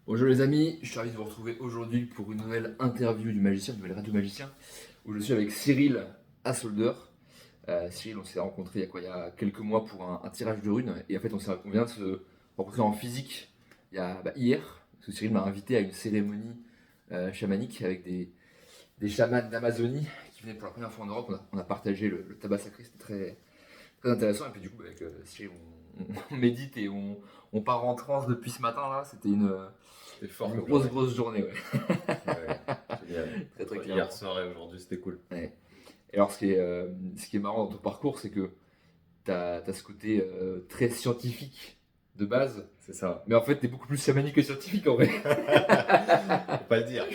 Bonjour les amis, je suis ravi de vous retrouver aujourd'hui pour une nouvelle interview du magicien, une nouvelle radio magicien, où je suis avec Cyril Assolder. Cyril, on s'est rencontré il y a quelques mois pour un tirage de runes, et en fait on vient de se rencontrer en physique hier, parce que Cyril m'a invité à une cérémonie chamanique avec des chamans d'Amazonie qui venaient pour la première fois en Europe. On a partagé le tabac sacré, c'était très intéressant, et puis du coup avec Cyril on médite et on part en transe depuis ce matin là, c'était C'était fort une comme grosse, journée. grosse journée, ouais. Ouais, génial. Très, très Hier clairement. soir et aujourd'hui, c'était cool. Ouais. Et alors, ce qui est marrant dans ton parcours, c'est que tu as ce côté très scientifique de base, C'est ça. mais en fait, tu es beaucoup plus chamanique que scientifique en vrai. Faut pas le dire.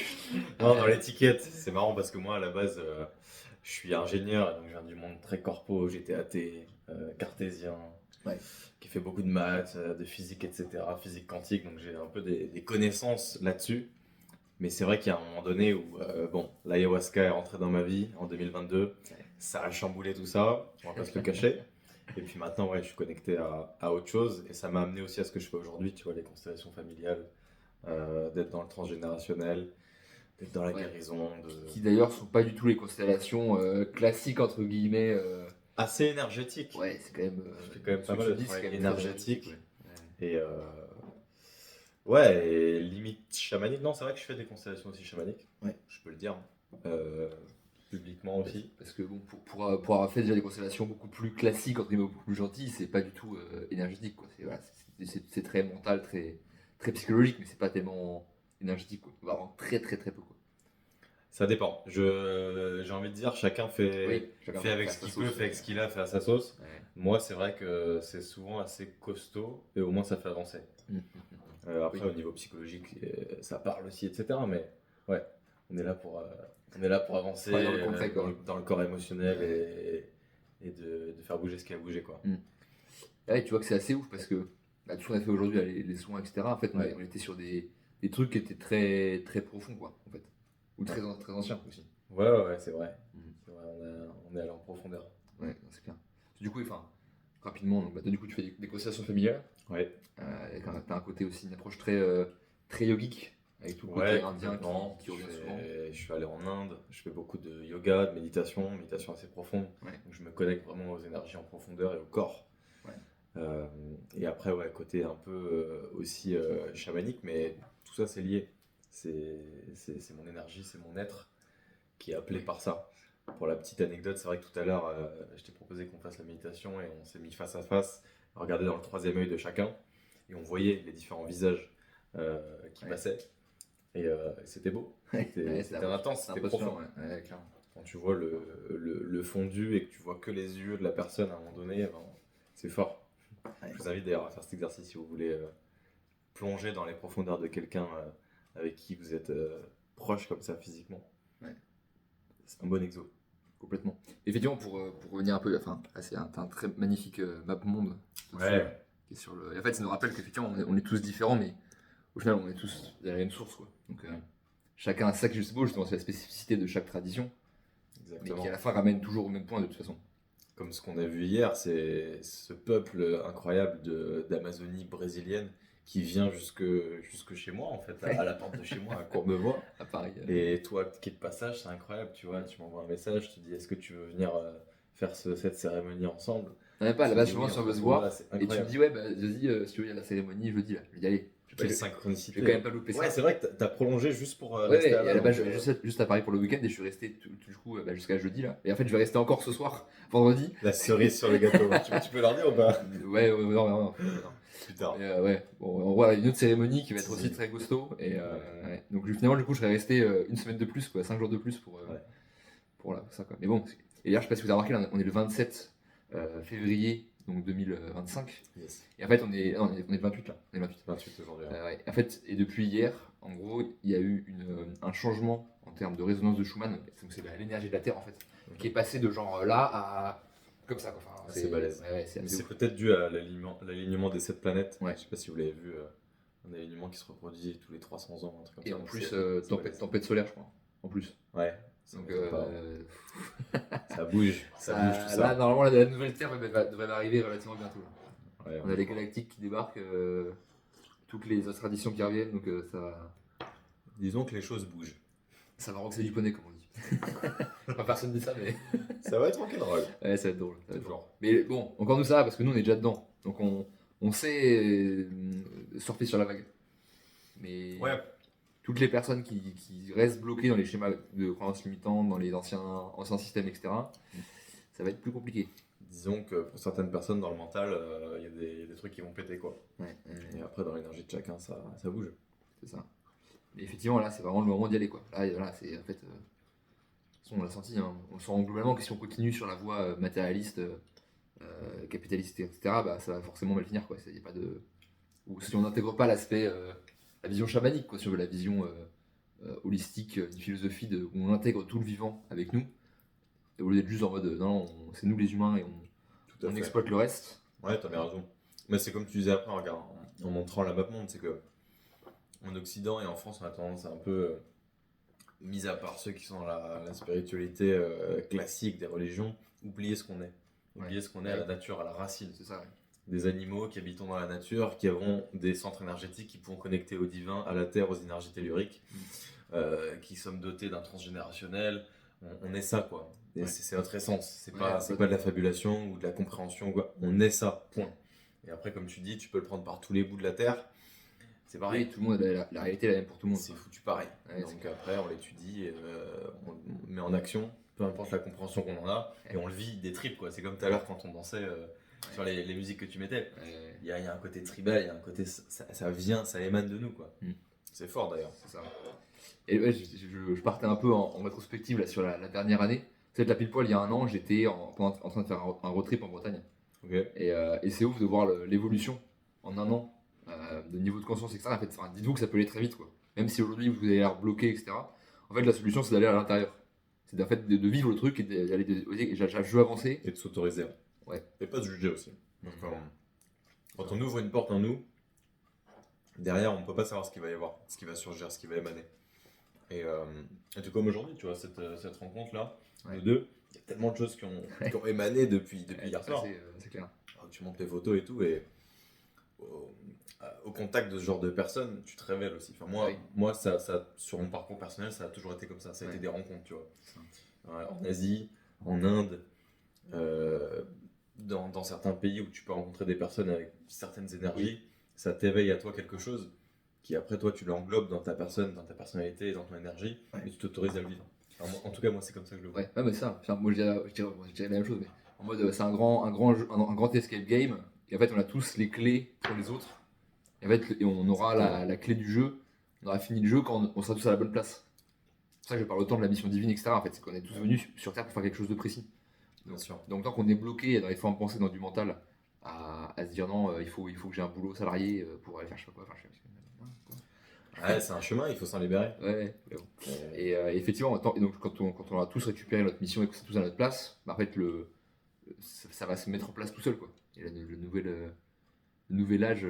Non, dans l'étiquette, c'est marrant parce que moi, à la base, je suis ingénieur, donc je viens du monde très corpo. J'étais athée, cartésien, Ouais. qui fait beaucoup de maths, de physique, etc., physique quantique, donc j'ai un peu des connaissances là-dessus. Mais c'est vrai qu'il y a un moment donné où, bon, l'ayahuasca est rentrée dans ma vie en 2022. Ça a chamboulé tout ça, on va pas se le cacher. Et puis maintenant, ouais, je suis connecté à autre chose. Et ça m'a amené aussi à ce que je fais aujourd'hui, tu vois, les constellations familiales, d'être dans le transgénérationnel, d'être dans la Ouais. guérison, Qui d'ailleurs sont pas du tout les constellations classiques, entre guillemets. assez énergétique. Ouais, c'est quand même. Je fais quand même Ce pas que mal tu de dis, c'est travail quand même très énergétique. ouais. Et ouais, et limite chamanique. Non, c'est vrai que je fais des constellations aussi chamaniques. Ouais. Je peux le dire. Euh, Publiquement aussi. Parce que bon, pour avoir fait déjà des constellations beaucoup plus classiques, entre guillemets, beaucoup plus gentilles, c'est pas du tout énergétique, quoi. C'est très mental, très psychologique, mais c'est pas tellement énergétique, quoi. Vraiment très très très peu, quoi. Ça dépend. J'ai envie de dire, chacun Oui, chacun fait avec fait ce sa qu'il sauce, peut, fait avec ce qu'il a, fait à sa sauce. ouais. Moi, c'est vrai que c'est souvent assez costaud et au moins ça fait avancer. Après, Oui. au niveau psychologique, ça parle aussi, etc. Mais ouais, on est là on est là pour avancer Travailler dans le concret, quoi. dans le corps émotionnel et de faire bouger ce qui a bougé, quoi. Ouais, tu vois que c'est assez ouf parce que tout ce qu'on a fait aujourd'hui, là, les soins, etc. En fait, Ouais. on était sur des trucs qui étaient très très profonds, quoi, en fait, ou très anciens aussi. Ouais, c'est vrai. Mm. C'est vrai, on est allé en profondeur. Ouais, non, c'est clair. Du coup, enfin, rapidement, donc, toi, du coup, tu fais des constellations familiales. Ouais. T'as un côté aussi, une approche très yogique, avec tout le côté Ouais, indien complètement. qui revient souvent. Je suis allé en Inde, je fais beaucoup de yoga, de méditation assez profonde. Ouais. Donc je me connecte vraiment aux énergies en profondeur et au corps. Ouais. Et après, ouais, côté un peu aussi chamanique, mais tout ça c'est lié. C'est mon énergie, c'est mon être qui est appelé Oui. par ça. Pour la petite anecdote, c'est vrai que tout à l'heure, je t'ai proposé qu'on fasse la méditation et on s'est mis face à face, à regarder dans le troisième œil de chacun, et on voyait les différents visages qui Ouais. passaient. Et c'était beau, Ouais, c'était intense, c'était impressionnant, profond. ouais, clairement. Quand tu vois le fondu et que tu vois que les yeux de la personne à un moment donné, ben, c'est fort. Ouais. Je vous invite d'ailleurs à faire cet exercice si vous voulez plonger dans les profondeurs de quelqu'un avec qui vous êtes proche comme ça physiquement. Ouais. C'est un bon exo. Complètement. Effectivement, pour revenir un peu, enfin, là, t'as un très magnifique map monde Ouais, qui est sur le. Et en fait, ça nous rappelle qu'effectivement, on est tous différents, mais au final, on est tous de la même source, quoi. Donc, chacun a ça qui est juste beau, justement, c'est la spécificité de chaque tradition, mais exactement. qui à la fin ramène toujours au même point de toute façon. Comme ce qu'on a vu hier, c'est ce peuple incroyable d'Amazonie brésilienne qui vient jusque chez moi, en fait, à la porte de chez moi, à Courbevoie. À Paris. Et toi qui es de passage, c'est incroyable, tu vois, tu m'envoies un message, je te dis est-ce que tu veux venir faire cette cérémonie ensemble? Non, mais pas, à la Tu me base, dis je oui, pense on qu'on veut se se voit, voir, c'est et tu me incroyable. dis, ouais, bah, vas-y, si tu veux, il y a la cérémonie, jeudi, là. Je dis, allez, je Quelle vais synchronicité. quand même pas louper Ouais, ça. c'est vrai que t'as prolongé juste pour Ouais, rester et là-bas. à la base, donc, je vais juste à Paris pour le week-end et je suis resté du coup jusqu'à jeudi là. Et en fait, je vais rester encore ce soir, vendredi. la cerise sur le gâteau. Tu peux leur dire ou pas? Ouais, non. Plus tard. Et, ouais, bon, on voit une autre cérémonie qui va être aussi Teasing. très costaud. Et ouais. Donc finalement, du coup, je serais resté une semaine de plus, quoi, 5 jours de plus Ouais. pour ça, quoi. Mais bon, et hier, je sais pas si vous avez remarqué, là, on est le 27 février donc 2025. Yes. Et en fait, on est le 28 là. On est le 28. 28 aujourd'hui. Hein. Ouais. En fait, et depuis hier, en gros, il y a eu un changement en termes de résonance de Schumann. Donc c'est l'énergie de la Terre en fait, qui est passée de genre là à comme ça, quoi. Enfin, C'est balèze. Ouais, c'est Mais assez c'est ouf. peut-être dû à l'alignement des 7 planètes. Ouais. Je sais pas si vous l'avez vu, un alignement qui se reproduit tous les 300 ans, un truc comme Et ça. en donc plus, c'est balèze. tempête solaire, je crois. En plus. Ouais, ça Donc, m'étonne pas. Ça bouge tout là, ça. normalement, la nouvelle Terre devrait arriver relativement bientôt. Là. Ouais, On a les galactiques qui débarquent toutes les autres traditions qui reviennent, donc Disons que les choses bougent. ça va roxer du poney, comme on dit. Enfin, personne dit ça, mais Ça va être rock'n'roll. ouais, ça va être drôle. Ça va être drôle. Toujours. Mais bon, encore nous ça va, parce que nous on est déjà dedans, donc on sait surfer sur la vague. Mais Ouais. toutes les personnes qui restent bloquées dans les schémas de croyances limitantes, dans les anciens systèmes, etc., ça va être plus compliqué. Disons que pour certaines personnes dans le mental, il y a des trucs qui vont péter quoi. Ouais, Et après dans l'énergie de chacun, ça bouge. c'est ça. Mais effectivement, là, c'est vraiment le moment d'y aller, quoi. Là, c'est en fait. De toute façon, on l'a senti, hein. On le sent globalement que si on continue sur la voie matérialiste, capitaliste, etc., bah, ça va forcément mal finir, quoi. Y a pas de... Ou si on n'intègre pas l'aspect, la vision chamanique, quoi, si on veut, la vision holistique, une philosophie où on intègre tout le vivant avec nous, et au lieu d'être juste en mode non, c'est nous les humains et Tout à on fait. exploite le reste. Ouais, t'as bien raison. Mais c'est comme tu disais après, regarde, en montrant la map monde, c'est que en Occident et en France, on a tendance à un peu, mis à part ceux qui sont dans la spiritualité classique des religions, oublier ce qu'on est. Oublier ce qu'on est à la nature, à la racine. C'est ça, ouais. Des animaux qui habitons dans la nature, qui avons des centres énergétiques qui pourront connecter au divin, à la terre, aux énergies telluriques, qui sommes dotés d'un transgénérationnel. On est ça, quoi. Et Ouais. c'est notre essence. C'est Ouais, pas complètement. de la fabulation ou de la compréhension, quoi. On est ça, point. Et après, comme tu dis, tu peux le prendre par tous les bouts de la terre. C'est pareil. Oui, tout le monde, la réalité est la même pour tout le monde. C'est foutu pareil. Ouais, Donc après, on l'étudie, on le met en action, peu importe la compréhension qu'on en a, et on le vit des tripes, quoi. C'est comme tout à l'heure quand on dansait sur les musiques que tu mettais. Ouais, Il y a un côté tribal, il y a un côté. Ça vient, ça émane de nous, quoi. Mm. C'est fort d'ailleurs. c'est ça. Et ouais, je partais un peu en rétrospective là, sur la dernière année. Peut-être la pile poil, il y a un an, j'étais en train de faire un road trip en Bretagne. Ok. Et c'est ouf de voir l'évolution en un an de niveau de conscience, etc. En fait, enfin, dites-vous que ça peut aller très vite, quoi. Même si aujourd'hui vous avez l'air bloqué, etc. En fait, la solution, c'est d'aller à l'intérieur. C'est en fait de vivre le truc et d'aller. Je veux avancer. Et de s'autoriser. Ouais. Et pas de juger aussi. Donc, quand on ouvre une porte en nous, derrière, on ne peut pas savoir ce qu'il va y avoir, ce qui va surgir, ce qui va émaner. Et tout comme aujourd'hui, tu vois, cette rencontre-là, Ouais. nous deux, il y a tellement de choses qui ont émané depuis hier soir. C'est clair. Alors, tu montes les photos et tout, et au contact de ce genre de personnes, tu te révèles aussi. Enfin, Oui. moi sur mon parcours personnel, ça a toujours été comme ça. Ça a été des rencontres, tu vois. Ouais, en Asie, en Inde, dans certains pays où tu peux rencontrer des personnes avec certaines énergies, ça t'éveille à toi quelque chose qui après toi tu l'englobes dans ta personne, dans ta personnalité et dans ton énergie, et tu t'autorises à le vivre. Alors, en tout cas, moi c'est comme ça que je le vois. Ouais, mais ça, enfin, moi je dirais la même chose, mais en mode c'est un grand escape game, et en fait on a tous les clés pour les autres, et en fait et on aura la clé du jeu, on aura fini le jeu quand on sera tous à la bonne place. C'est pour ça que je parle autant de la mission divine, etc. En fait, c'est qu'on est tous venus sur Terre pour faire quelque chose de précis. Bien sûr. Donc tant qu'on est bloqué dans les formes pensées, dans du mental, à se dire non, il faut que j'ai un boulot salarié pour aller faire je sais pas quoi, enfin, je sais pas. Ouais, c'est un chemin, il faut s'en libérer. Ouais, mais bon. Et Et effectivement, et donc, quand on aura tous récupéré notre mission et que c'est tous à notre place, bah, en fait, ça va se mettre en place tout seul, quoi. Et le nouvel âge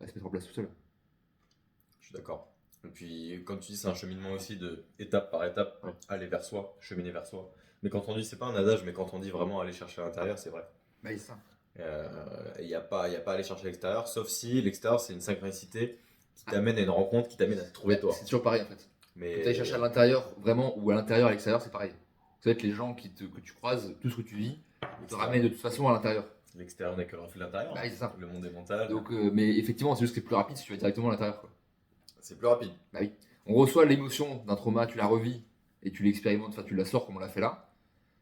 va se mettre en place tout seul. je suis d'accord. Et puis, comme tu dis, c'est un cheminement aussi de étape par étape, Ouais. aller vers soi, cheminer vers soi. Mais quand on dit, c'est pas un adage, mais quand on dit vraiment aller chercher à l'intérieur, c'est vrai. Bah, c'est ça. Il n'y a pas à aller chercher à l'extérieur, sauf si l'extérieur c'est une synchronicité qui t'amène à une rencontre, qui t'amène à te trouver toi. C'est toujours pareil, en fait. Mais Que tu ailles chercher à l'intérieur, vraiment, ou à l'intérieur, à l'extérieur, c'est pareil. Ça va être les gens que tu croises, tout ce que tu vis, te ramènent de toute façon à l'intérieur. l'extérieur n'est que le reflet de l'intérieur. Bah, oui, c'est ça. Le monde est mental. Donc, mais effectivement, c'est juste que c'est plus rapide si tu vas directement à l'intérieur, quoi. C'est plus rapide. Bah oui. On reçoit l'émotion d'un trauma, tu la revis et tu l'expérimentes, enfin tu la sors comme on l'a fait là.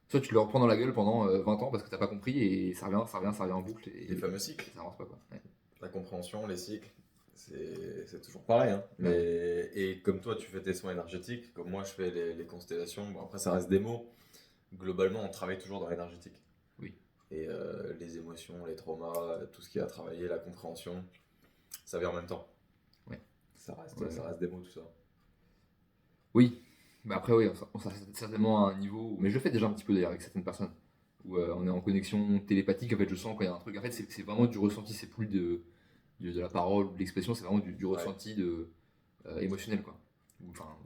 Soit tu le reprends dans la gueule pendant 20 ans parce que t'as pas compris et ça revient en boucle. Et Les fameux cycles. ça avance pas, quoi. Ouais. La compréhension, les cycles, c'est toujours pareil. Hein. Mais, et comme toi, tu fais tes soins énergétiques, comme moi, je fais les constellations. Bon, après, ça reste des mots. Globalement, on travaille toujours dans l'énergétique. Oui. Et les émotions, les traumas, tout ce qui a à travailler, la compréhension, ça vient en même temps. Ouais. Ça reste des mots, tout ça. Oui, mais après, oui, on sera certainement à un niveau. Mais je le fais déjà un petit peu d'ailleurs avec certaines personnes où on est en connexion télépathique. En fait, je sens quand il y a un truc. En fait, c'est vraiment du ressenti, c'est plus de la parole ou de l'expression, c'est vraiment du ressenti émotionnel, quoi.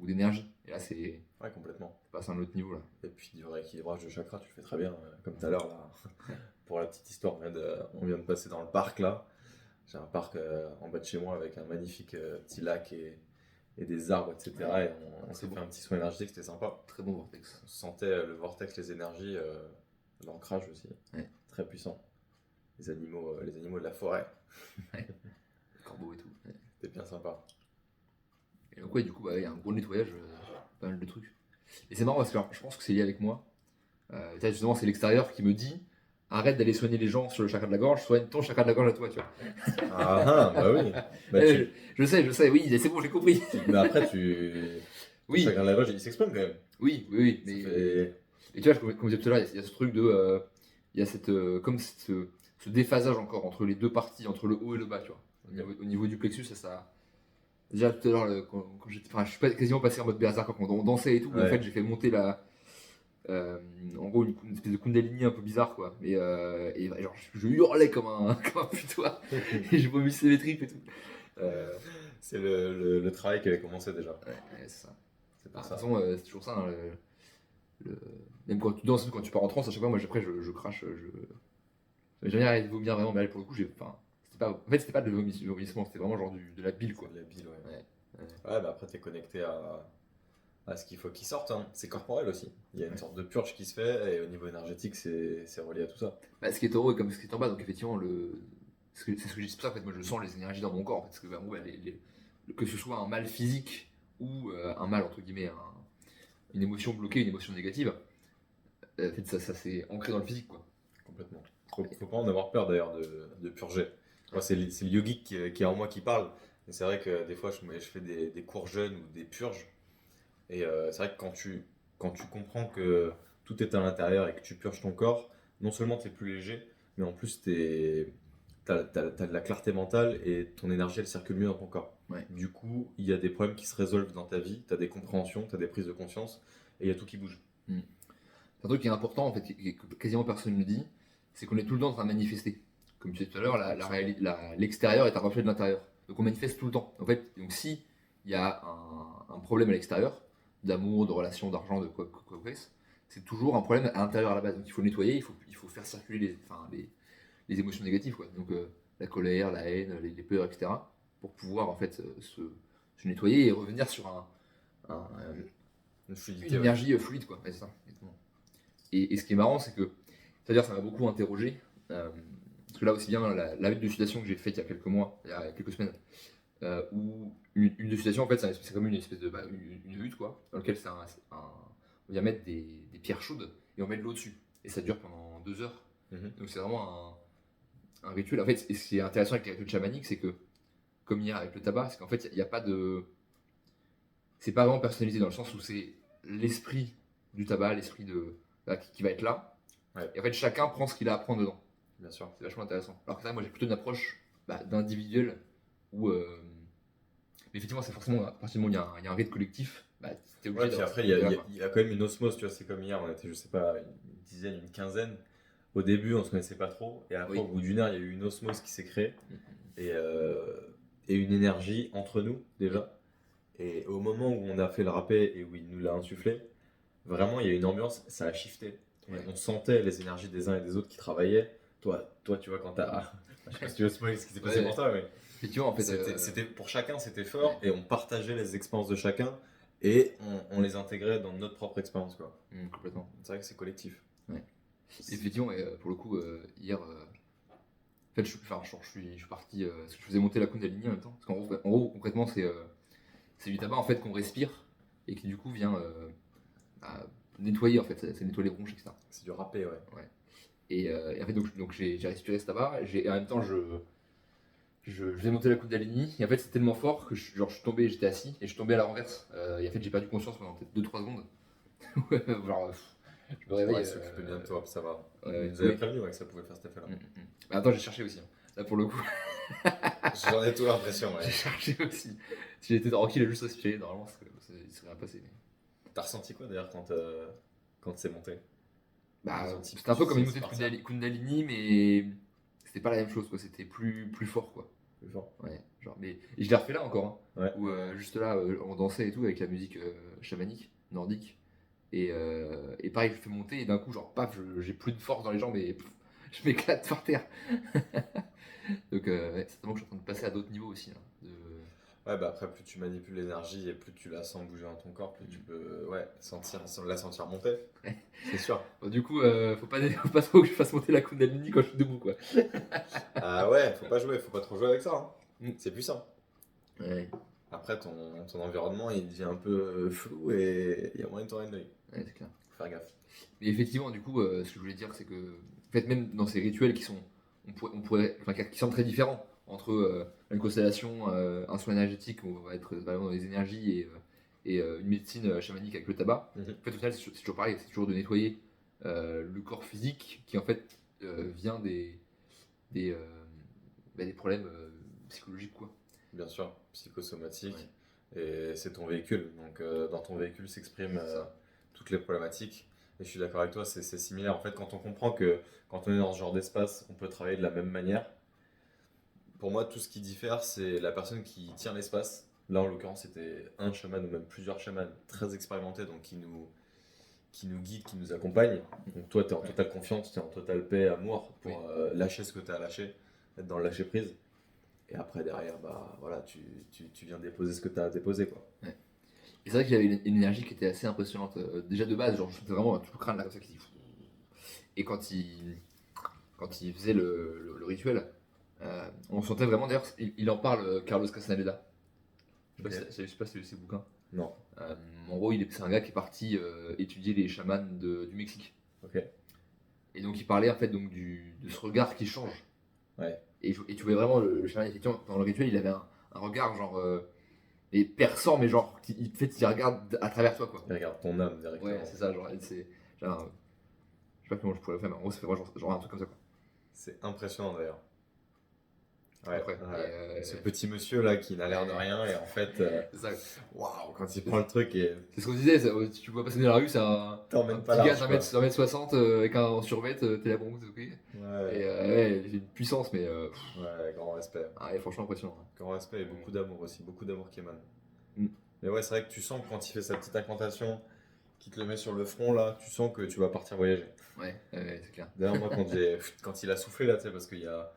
Ou d'énergie. Et là, c'est Ouais, complètement. passe à un autre niveau, là. Et puis du vrai équilibrage de chakra, tu le fais très bien, comme tout à l'heure là. Pour la petite histoire, on vient de passer dans le parc là. J'ai un parc en bas de chez moi avec un magnifique petit lac et des arbres, etc. Ouais. Et on s'est fait un petit soin énergétique, c'était sympa. Très bon vortex. On sentait le vortex, les énergies, l'ancrage aussi, Ouais. très puissant. Les animaux de la forêt, Corbeau et tout. Ouais. c'était bien sympa. Et donc, ouais, du coup, il y a un gros nettoyage, pas mal de trucs. Et c'est marrant parce que alors, je pense que c'est lié avec moi. Justement, c'est l'extérieur qui me dit arrête d'aller soigner les gens sur le chakra de la gorge, soigne ton chakra de la gorge à toi, tu vois. Ah, bah oui. Bah, Je sais, oui, c'est bon, j'ai compris. Mais après, Oui, chacun de la gorge, il s'exprime quand même. oui. Ça Mais, fait- et tu vois, comme je disais tout à l'heure, il y a ce truc de. Il y a ce déphasage encore entre les deux parties, entre le haut et le bas, tu vois. Au niveau du plexus, ça. Déjà tout à l'heure, quand j'étais. Enfin, je suis quasiment passé en mode berserk quand on dansait et tout. Ouais. En fait, j'ai fait monter la. En gros, une espèce de kundalini un peu bizarre, quoi. Et genre, je hurlais comme un, comme un putois. Et je vomissais les tripes et tout. C'est le travail qui avait commencé déjà. Ouais, c'est ça. C'est De pour toute ça. façon, c'est toujours ça. Hein, même quand tu danses, quand tu pars en transe, à chaque fois, moi, après, je crache. J'ai jamais arrêté de vomir vraiment, mais là, pour le coup, enfin, c'était pas de vomissement, c'était vraiment genre de la bile, quoi. De la bile, ouais. Ouais. Ouais, bah après, t'es connecté à ce qu'il faut qu'il sorte. Hein. C'est corporel aussi. Il y a une sorte de purge qui se fait, et au niveau énergétique, c'est relié à tout ça. Bah, ce qui est en haut est comme ce qui est en bas, donc effectivement, c'est ce que je dis, c'est pour ça, en fait, moi, je sens les énergies dans mon corps, en fait, parce que, bah, bon, bah, que ce soit un mal physique ou un mal, entre guillemets, une émotion bloquée, une émotion négative, en fait, ça c'est ancré dans le physique, quoi. Complètement. Faut pas en avoir peur d'ailleurs de purger. Moi, c'est le yogique qui est en moi qui parle. Et c'est vrai que des fois, je fais des cours jeûnes ou des purges. Et c'est vrai que quand tu comprends que tout est à l'intérieur et que tu purges ton corps, non seulement tu es plus léger, mais en plus t'as de la clarté mentale et ton énergie elle circule mieux dans ton corps. Ouais. Du coup, il y a des problèmes qui se résolvent dans ta vie, tu as des compréhensions, tu as des prises de conscience et il y a tout qui bouge. C'est un truc qui est important, en fait, que quasiment personne ne dit, c'est qu'on est tout le temps en train de manifester. Comme tu disais tout à l'heure, l'extérieur est un reflet de l'intérieur. Donc on manifeste tout le temps. En fait, donc si il y a un problème à l'extérieur, d'amour, de relation, d'argent, de quoi que ce soit, c'est toujours un problème à l'intérieur à la base. Donc il faut le nettoyer, il faut faire circuler les émotions négatives, quoi. Donc la colère, la haine, les peurs, etc. Pour pouvoir en fait se nettoyer et revenir sur Une une fluidité, ouais. énergie fluide, quoi. Ouais, c'est ça, exactement. Et ce qui est marrant, c'est que, c'est-à-dire, ça m'a beaucoup interrogé. Parce que là aussi bien, la délucidation que j'ai faite il y a quelques mois, il y a quelques semaines, où une délucidation, en fait, c'est comme une espèce de une hutte, quoi, dans laquelle on vient mettre des pierres chaudes et on met de l'eau dessus. Et ça dure pendant 2 heures. Mhm. Donc c'est vraiment un rituel. En fait, et ce qui est intéressant avec les rituels chamaniques, c'est que, comme hier avec le tabac, c'est qu'en fait, il n'y a pas de. C'est pas vraiment personnalisé dans le sens où c'est l'esprit du tabac, l'esprit qui va être là. Ouais. Et en fait, chacun prend ce qu'il a à prendre dedans. Bien sûr. C'est vachement intéressant. Alors que ça, moi, j'ai plutôt une approche d'individuel où. Mais effectivement, c'est forcément, à partir du moment où il y a un rite collectif, t'es obligé Ouais, puis d'avoir après, cette idée-là, quoi. il y a quand même une osmose, tu vois, c'est comme hier, on était, je sais pas, une dizaine, une quinzaine. Au début, on se connaissait pas trop, et après, Oui. au bout d'une heure, il y a eu une osmose qui s'est créée, Mhm. et une énergie entre nous, déjà. Et au moment où on a fait le râpé et où il nous l'a insufflé, vraiment, il y a une ambiance, ça a shifté. Ouais. On sentait les énergies des uns et des autres qui travaillaient. Toi tu vois, quand t'as. Je sais pas si tu veux spoiler ce qui s'est passé Ouais. pour toi, mais. Effectivement, en fait. C'était pour chacun, c'était fort, et on partageait les expériences de chacun, et on les intégrait dans notre propre expérience, quoi. Complètement. C'est vrai que c'est collectif. Ouais. Effectivement, et pour le coup, hier, en fait, je suis parti, parce que je faisais monter la Kundalini en même temps. Parce qu'en gros, concrètement, c'est du tabac en fait qu'on respire et qui du coup vient nettoyer en fait, ça nettoie les bronches, etc. C'est du râpé, ouais. Et en fait, donc j'ai respiré ce tabac, et en même temps, je faisais monter la Kundalini, et en fait, c'est tellement fort que je suis tombé, j'étais assis, et je suis tombé à la renverse. Et en fait, j'ai perdu conscience pendant peut-être 2-3 secondes. Genre, je me réveille. Ouais, s'occuper bien de toi, ça va. Ouais, Ils nous avaient oui. prévenu que ça pouvait faire cet effet-là. Bah, attends, j'ai cherché aussi, hein. Là, pour le coup, J'en ai tout l'impression, ouais. j'ai cherché aussi. Si j'étais tranquille à juste respirer, normalement, il serait rien passé. Mais... T'as ressenti quoi d'ailleurs quand c'est monté? Bah, Ils ont dit, c'était un peu tu comme sais une que c'est montée de parti. Kundalini, mais c'était pas la même chose, quoi. C'était plus fort, quoi. Plus fort. Ouais, genre, et je l'ai refait là encore, hein, Ouais. où juste là, on dansait et tout avec la musique chamanique, nordique. Et pareil, je fais monter et d'un coup, genre, paf, j'ai plus de force dans les jambes et pff, je m'éclate par terre. Donc, ouais, certainement que je suis en train de passer à d'autres niveaux aussi, hein, Ouais, bah après, plus tu manipules l'énergie et plus tu la sens bouger dans ton corps, plus tu peux ouais, la sentir monter. Ouais. C'est sûr. Bon, du coup, faut pas trop que je fasse monter la Kundalini quand je suis debout, quoi. Ah ouais, faut pas trop jouer avec ça, hein. Mm. C'est puissant. Ouais, Après, ton environnement, il devient un peu flou et il y a moyen de tourner de l'œil. ouais, c'est clair. Faut faire gaffe. Mais effectivement, du coup, ce que je voulais dire, c'est que, en fait, même dans ces rituels qui sont, enfin, qui sont très différents entre une constellation, un soin énergétique où on va être vraiment dans les énergies et une médecine chamanique avec le tabac. Mhm. En fait, au final, c'est toujours pareil, c'est toujours de nettoyer le corps physique qui, en fait, vient des, des problèmes psychologiques, quoi. Bien sûr, psychosomatique. Ouais. Et c'est ton véhicule. Donc, dans ton véhicule s'expriment C'est ça. toutes les problématiques. Et je suis d'accord avec toi, c'est similaire. En fait, quand on comprend que quand on est dans ce genre d'espace, on peut travailler de la même manière. Pour moi, tout ce qui diffère, c'est la personne qui tient l'espace. Là, en l'occurrence, c'était un chaman ou même plusieurs chamans très expérimentés, donc qui nous guident, qui nous accompagnent. Donc, toi, tu es en Ouais. totale confiance, tu es en totale paix, amour pour Oui. lâcher ce que tu as à lâcher, être dans le lâcher prise. Et après, derrière, bah voilà, tu viens déposer ce que tu as à déposer, quoi. Ouais. Et c'est vrai qu'il y avait une énergie qui était assez impressionnante. Déjà de base, genre, je sentais vraiment tout le crâne là comme ça qui. Et quand il faisait le rituel, on sentait vraiment, d'ailleurs, il en parle, Carlos Castaneda. Ok. Je sais pas si c'est ses bouquins. Non. En gros, c'est un gars qui est parti étudier les chamans du Mexique. Ok. Et donc, il parlait en fait donc, de ce regard qui change. Ouais. Et tu voyais vraiment le chaman, effectivement, dans le rituel, il avait un regard genre. Et perçant, mais genre, en fait, il regarde à travers toi, quoi. Il regarde ton âme directement. Ouais, c'est ça, genre, c'est. Genre, je sais pas comment je pourrais le faire, mais en gros, ça fait vraiment genre un truc comme ça, quoi. C'est impressionnant d'ailleurs. Ouais, Après. ouais. Et, Ce petit monsieur là qui n'a l'air de rien et en fait, c'est ça. waouh, quand il prend le truc et C'est ce qu'on disait, si tu vois passer dans la rue, c'est un t'emmènes pas petit gars large, quoi. d'un mètre 60 avec un survêt, t'es là, bon, c'est ok. Et Ouais, ouais, il a une puissance, mais ouais, grand respect. ah, ouais, franchement impressionnant. Grand respect et beaucoup d'amour aussi, beaucoup d'amour qui émane. Mm. Mais ouais, c'est vrai que tu sens que quand il fait sa petite incantation, qui te le met sur le front là, tu sens que tu vas partir voyager. Ouais, c'est clair. D'ailleurs, moi, quand il a soufflé là, tu sais, parce qu'il y a,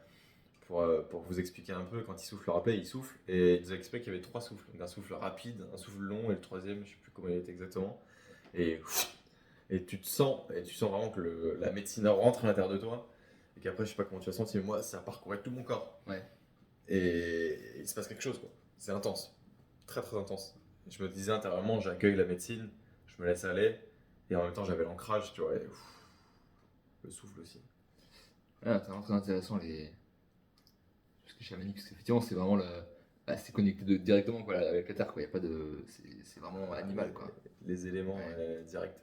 pour vous expliquer un peu, quand il souffle le rappel, il souffle, et il nous a expliqué qu'il y avait trois souffles. Donc un souffle rapide, un souffle long, et le troisième, je sais plus comment il était exactement. Et tu sens vraiment que la médecine rentre à l'intérieur de toi, et qu'après, je sais pas comment tu as senti, mais moi, ça parcourait tout mon corps. Ouais. Et il se passe quelque chose, quoi. C'est intense, très très intense. Et je me disais intérieurement, j'accueille la médecine, je me laisse aller, et en même temps, j'avais l'ancrage, tu vois, et le souffle aussi. Ouais, c'est vraiment très intéressant tout ce qui est chamanique, parce qu'effectivement, c'est vraiment c'est connecté directement quoi, avec la terre, quoi. Y a pas de. C'est vraiment animal, quoi. Les éléments Ouais. directs.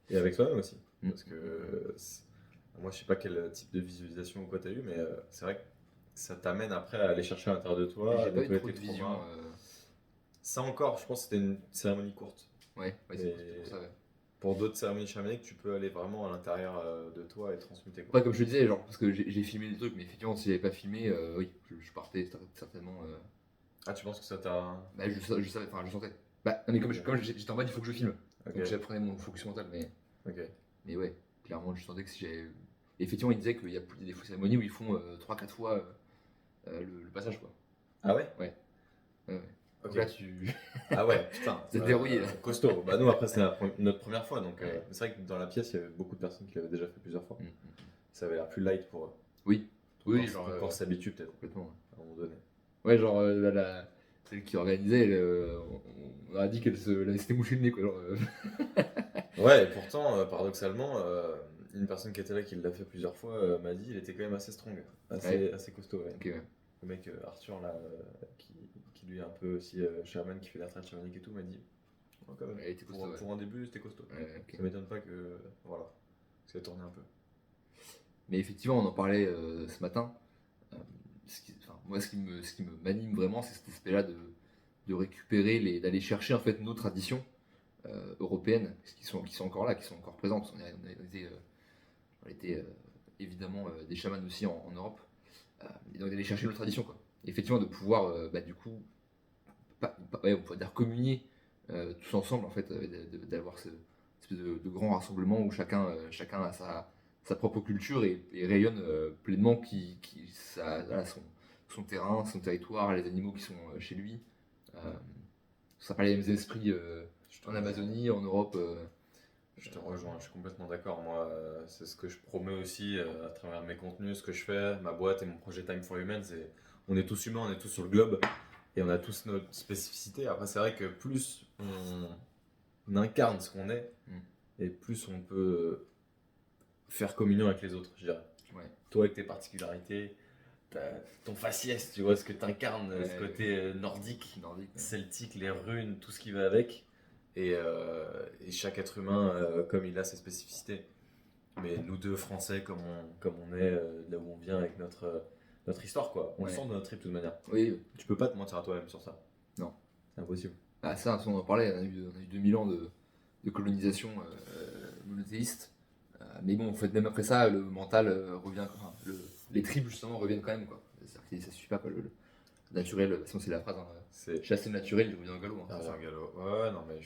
Et avec toi-même aussi. Mm. Parce que moi, je sais pas quel type de visualisation ou quoi tu as eu, mais c'est vrai que ça t'amène après à aller chercher à l'intérieur de toi, à J'ai pas eu nettoyer trop de tes vision. traumas. Ça encore, je pense que c'était une cérémonie courte. Ouais, c'est Et pour ça, ouais. pour d'autres cérémonies chamaniques, tu peux aller vraiment à l'intérieur de toi et transmuter. Quoi. Après, comme je te disais, genre, parce que j'ai filmé des trucs, mais effectivement, si j'avais pas filmé, oui, je partais certainement. Ah, tu penses que ça t'a. Bah, je savais, enfin, je sentais. Bah, non, mais comme j'étais en mode, il faut que je filme. Ok. Donc, j'apprenais mon focus mental, Ok. mais ouais, clairement, je sentais que si j'avais. Effectivement, il disait qu'il y a des cérémonies où ils font 3-4 fois le passage, quoi. Ah ouais. Ouais. Ouais. Ok. Donc là, tu. Ah ouais, putain. Vous êtes verrouillé, là. Costaud. Bah nous après c'est notre première fois donc Ouais. c'est vrai que dans la pièce il y avait beaucoup de personnes qui l'avaient déjà fait plusieurs fois. Mm. Ça avait l'air plus light pour eux. Oui, oui, Ton genre. corps s'habitue peut-être Complètement. à un moment donné. Ouais, genre, celle qui organisait, on a dit qu'elle s'était mouché le nez, quoi. Genre, Ouais et pourtant paradoxalement une personne qui était là qui l'a fait plusieurs fois m'a dit il était quand même assez strong, assez costaud. Ouais. ok, ouais. Le mec Arthur là qui lui est un peu aussi chaman qui fait la retraite chamanique et tout m'a dit oh, quand même, Ouais, il était costaud, ouais. pour un début c'était costaud. Ouais, ok. Ça m'étonne pas que voilà ça ait tourné un peu. Mais effectivement, on en parlait ce matin. Enfin, moi, ce qui me m'anime vraiment, c'est cet aspect-là de récupérer, d'aller chercher en fait nos traditions européennes, qui sont encore là, qui sont encore présentes. On était évidemment des chamans aussi en Europe. Et donc d'aller chercher nos traditions, quoi. Et effectivement, de pouvoir, du coup, ouais, on pourrait dire communier tous ensemble, en fait, d'avoir ce espèce de grand rassemblement où chacun a sa propre culture et rayonne pleinement voilà, son terrain, son territoire, les animaux qui sont chez lui. Ça n'a pas les mêmes esprits en Amazonie, en Europe. Je te rejoins, je suis complètement d'accord. Moi, c'est ce que je promets aussi à travers mes contenus, ce que je fais, ma boîte et mon projet Time for Humans. On est tous humains, on est tous sur le globe et on a tous notre spécificité. Après, c'est vrai que plus on incarne ce qu'on est et plus on peut faire communion avec les autres, je dirais. Ouais. Toi, avec tes particularités, ton faciès, tu vois, ce que tu incarnes, ce côté nordique, celtique, les runes, tout ce qui va avec. Et chaque être humain, comme il a ses spécificités. Mais nous deux, Français, comme on est, là où on vient avec notre histoire, quoi. On le sent dans notre trip de toute manière. Oui. Tu peux pas te mentir à toi-même sur ça. Non. C'est impossible. Ah, ça, on en parlait, on a eu 2000 ans de colonisation monothéiste. Mais bon, en fait, même après ça, le mental revient. Enfin, les tribus, justement, reviennent quand même, quoi. C'est-à-dire que ça suffit pas, quoi. Le naturel, sinon c'est la phrase, hein, chasser le naturel, il revient au galop. Hein, au galop. Ouais, non, mais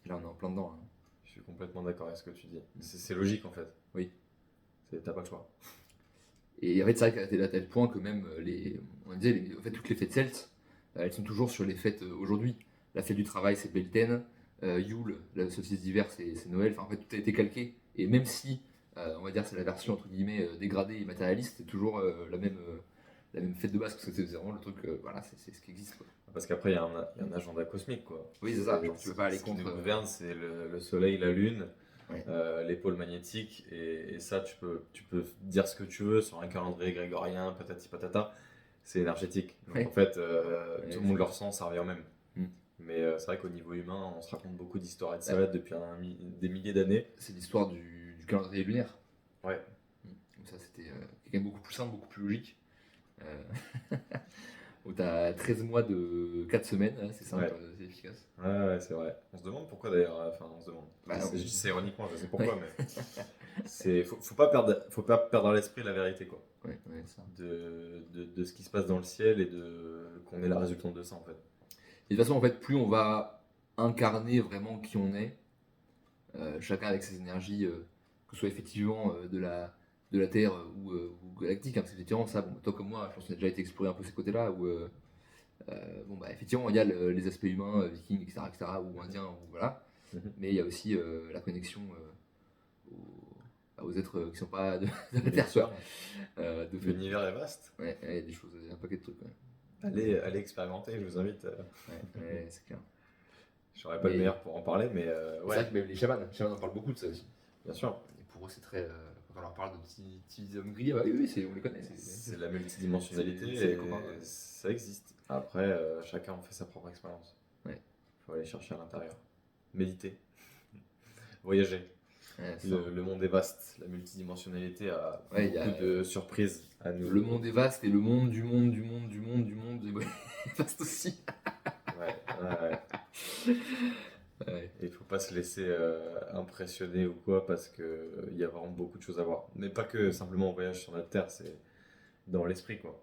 là, on est en plein dedans. Hein. Je suis complètement d'accord avec ce que tu dis. C'est logique, en fait. Oui. T'as pas le choix. Et en fait, c'est vrai que t'es là, t'as le point que même on disait, en fait, toutes les fêtes celtes, elles sont toujours sur les fêtes aujourd'hui. La fête du travail, c'est Beltane. Yule, la solstice d'hiver, c'est Noël. Enfin, en fait, tout a été calqué. Et même si, on va dire, c'est la version entre guillemets dégradée et matérialiste, c'est toujours la même fête de base, parce que c'est vraiment le truc, voilà, c'est ce qui existe, quoi. Parce qu'après, il y a un agenda cosmique, quoi. Oui, c'est ça, genre, tu peux pas aller contre. Ce qui nous gouverne, c'est le soleil, la lune, ouais. Les pôles magnétiques, et ça, tu peux dire ce que tu veux sur un calendrier grégorien, patati patata, c'est énergétique. Donc ouais. En fait, tout le monde le ressent, ça revient au même. Mm. Mais c'est vrai qu'au niveau humain, on se raconte beaucoup d'histoires et de salades depuis des milliers d'années. C'est l'histoire du calendrier lunaire. Ouais. Donc ça, c'était quand même beaucoup plus simple, beaucoup plus logique. Où t'as 13 mois de 4 semaines, hein, c'est simple, c'est efficace. Ouais, c'est vrai. On se demande pourquoi d'ailleurs, enfin on se demande. Je dis ça ironiquement, je sais pourquoi, mais faut pas perdre à l'esprit la vérité, quoi. Ouais, ça. De ce qui se passe dans le ciel et qu'on est la résultante de ça, en fait. Et de toute façon, en fait, plus on va incarner vraiment qui on est, chacun avec ses énergies, que ce soit effectivement de la Terre ou galactique, hein, parce qu'effectivement, ça, bon, toi comme moi, je pense qu'on a déjà été explorer un peu ces côtés-là, où bon, bah, effectivement, il y a les aspects humains, vikings, etc., ou indiens, ou voilà, mais il y a aussi la connexion aux êtres qui ne sont pas de la Terre, quoi. L'univers est vaste. Ouais, il y a des choses, un paquet de trucs. Ouais. Allez expérimenter, je vous invite. Ouais, c'est clair. Je serais pas le meilleur pour en parler, mais c'est vrai que même les chamans en parlent beaucoup de ça aussi. Bien sûr. Et pour eux, c'est très. Quand on leur parle de petits hommes gris, bah oui, on les connaît. C'est la multidimensionnalité et ça existe. Après, chacun en fait sa propre expérience. Ouais. Faut aller chercher à l'intérieur. Méditer. Voyager. Ouais, le monde est vaste, la multidimensionnalité a beaucoup de surprises à nous. Le monde est vaste et le monde du monde est vaste aussi. Ouais. Et il faut pas se laisser impressionner ou quoi, parce qu'il y a vraiment beaucoup de choses à voir. Mais pas que simplement on voyage sur notre terre, c'est dans l'esprit, quoi.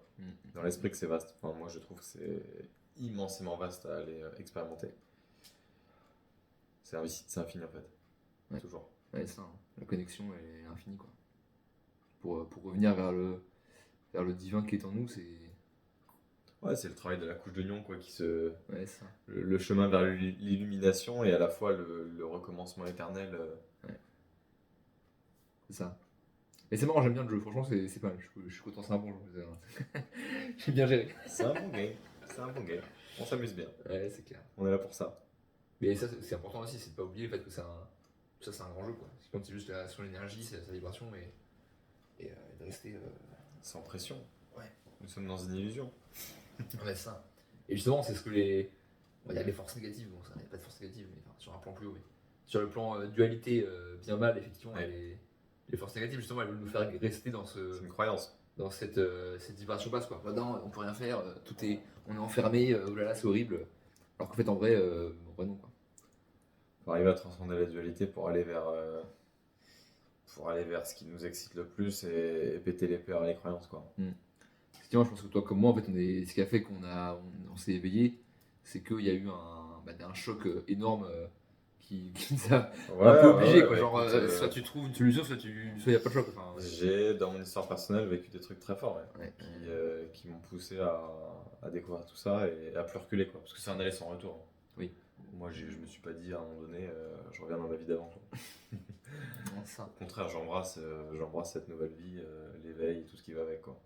Dans l'esprit que c'est vaste. Enfin, moi je trouve que c'est immensément vaste à aller expérimenter. C'est infini en fait. Ouais. Toujours. Ouais, ça, hein. La connexion est infinie, quoi. Pour revenir vers le divin qui est en nous, c'est. Ouais, c'est le travail de la couche d'oignon, quoi, Ouais, ça. Le chemin vers l'illumination et à la fois le recommencement éternel. Ouais. C'est ça. Mais c'est marrant, j'aime bien le jeu, franchement, c'est pas mal. Je suis content, c'est un bon jeu. J'ai bien géré. C'est un bon game. On s'amuse bien. Ouais, c'est clair. On est là pour ça. Mais ça, c'est important aussi, c'est de pas oublier le fait que c'est un grand jeu, quoi. C'est comme c'est juste son énergie, c'est sa vibration, et de rester. Sans pression. Ouais. Nous sommes dans une illusion. Ouais, c'est ça. Et justement, c'est ce que les forces négatives, bon, ça, il n'y a pas de forces négatives, mais enfin, sur un plan plus haut, mais sur le plan dualité bien-mal, effectivement, les forces négatives, justement, elles veulent nous faire rester dans C'est une croyance. Dans cette vibration basse, quoi. Non, on peut rien faire, on est enfermé, oh là là, c'est horrible. Alors qu'en fait, en vrai, non, quoi. Faut arriver à transcender la dualité pour aller vers ce qui nous excite le plus et péter les peurs et les croyances, quoi. Effectivement, je pense que toi comme moi, en fait, ce qui a fait qu'on s'est éveillé, c'est qu'il y a eu un choc énorme qui nous a un peu obligé, quoi. Genre, soit tu trouves une solution, soit il n'y a pas de choix. Enfin, j'ai, dans mon histoire personnelle, vécu des trucs très forts ouais. qui m'ont poussé à découvrir tout ça et à plus reculer, quoi. Parce que c'est un aller sans retour, hein. Oui. Moi, je me suis pas dit à un moment donné, je reviens dans ma vie d'avant, quoi. Ça. Au contraire, j'embrasse cette nouvelle vie, l'éveil, tout ce qui va avec, quoi.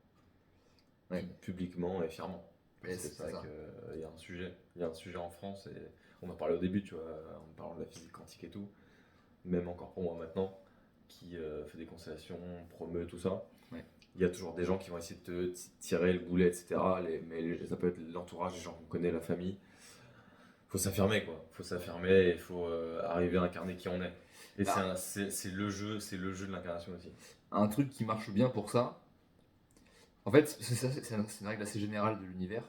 Ouais. Publiquement et fièrement. Ouais, C'est c'est vrai ça. qu'il y a un sujet. Il y a un sujet en France et on en parlait au début, tu vois, en parlant de la physique quantique et tout. Même encore pour moi maintenant, qui fait des constellations, promeut tout ça. Ouais. Il y a toujours des gens qui vont essayer de te tirer le boulet, etc. Ça peut être l'entourage, les gens qu'on connaît, la famille. Faut s'affirmer, quoi. Faut s'affirmer, il faut arriver à incarner qui on est. Et c'est le jeu de l'incarnation aussi. Un truc qui marche bien pour ça, en fait, c'est une règle assez générale de l'univers,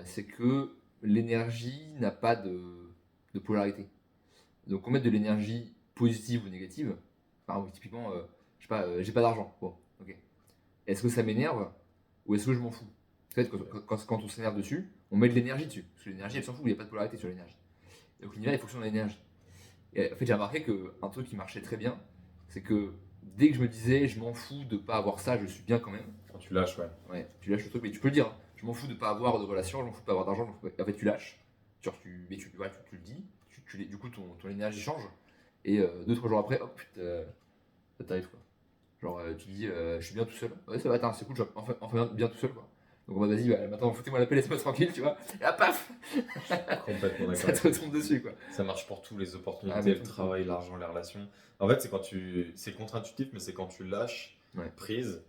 c'est que l'énergie n'a pas de polarité. Donc on met de l'énergie positive ou négative. Par exemple, typiquement, je sais pas, j'ai pas d'argent. Bon, ok. Est-ce que ça m'énerve ou est-ce que je m'en fous? En fait, quand on s'énerve dessus, on met de l'énergie dessus. Parce que l'énergie, elle s'en fout, il n'y a pas de polarité sur l'énergie. Donc l'univers, il fonctionne en énergie. Et en fait, j'ai remarqué qu'un truc qui marchait très bien, c'est que dès que je me disais, je m'en fous de pas avoir ça, je suis bien quand même. Quand tu lâches, ouais. Ouais, tu lâches le truc, mais tu peux le dire, hein. Je m'en fous de pas avoir de relation, je m'en fous de pas avoir d'argent, en fait, tu lâches. Genre, voilà, tu le dis, du coup, ton énergie change. Et 2-3 jours après, hop, ça t'arrive, quoi. Genre, tu dis, je suis bien tout seul. Ouais, ça va, attends, c'est cool, je suis enfin bien tout seul, quoi. Donc, bah, vas-y, maintenant, foutez-moi la paix, laissez-moi tranquille, tu vois. Et là, paf Complètement d'accord. Ça te retombe dessus, quoi. Ça marche pour tous les opportunités, mais le travail, l'argent, les relations. En fait, c'est contre-intuitif, mais c'est quand tu lâches prise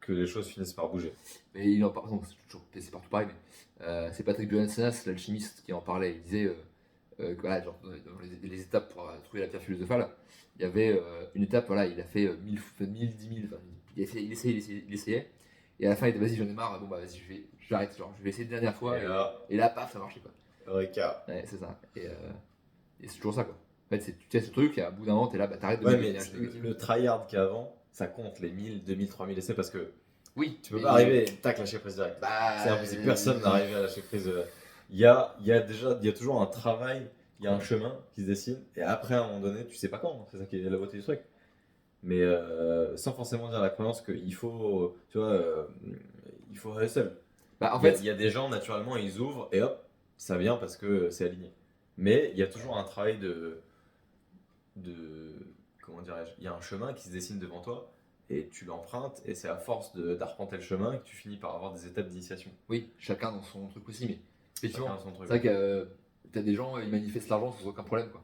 que les choses finissent par bouger. Mais il en parle, c'est partout pareil, mais c'est Patrick Buenansas, l'alchimiste, qui en parlait. Il disait que voilà, genre, dans les étapes pour trouver la pierre philosophale, il y avait une étape, voilà, il a fait 1000, 10 000, enfin, il essayait, et à la fin il était vas-y, j'en ai marre, bon bah vas-y, j'arrête, genre, je vais essayer une dernière fois, et là, paf, ça marchait pas. Eureka. Ouais, c'est ça. Et c'est toujours ça, quoi. En fait, tu sais ce truc, et à bout d'un moment, t'es là, bah t'arrêtes de Ouais, mettre mais l'énergie négative. le tryhard qu'il y a avant, ça compte les 1000, 2000, 3000 essais parce que Oui, tu peux pas arriver, tac, lâcher prise direct. Bah, C'est impossible, personne n'arrive à lâcher prise. Il y a toujours un travail, il y a un chemin qui se dessine, et après, à un moment donné, tu sais pas quand, hein, c'est ça qui est la beauté du truc. Mais sans forcément dire la croyance qu'il faut, tu vois, il faut hustle. Bah, en fait, il y a des gens, naturellement, ils ouvrent, et hop, ça vient parce que c'est aligné. Mais il y a toujours un travail de comment dirais-je, il y a un chemin qui se dessine devant toi et tu l'empruntes et c'est à force d'arpenter le chemin que tu finis par avoir des étapes d'initiation. oui, chacun dans son truc aussi, mais effectivement, Chacun son truc. c'est vrai que t'as des gens, ils manifestent l'argent sans aucun problème, quoi.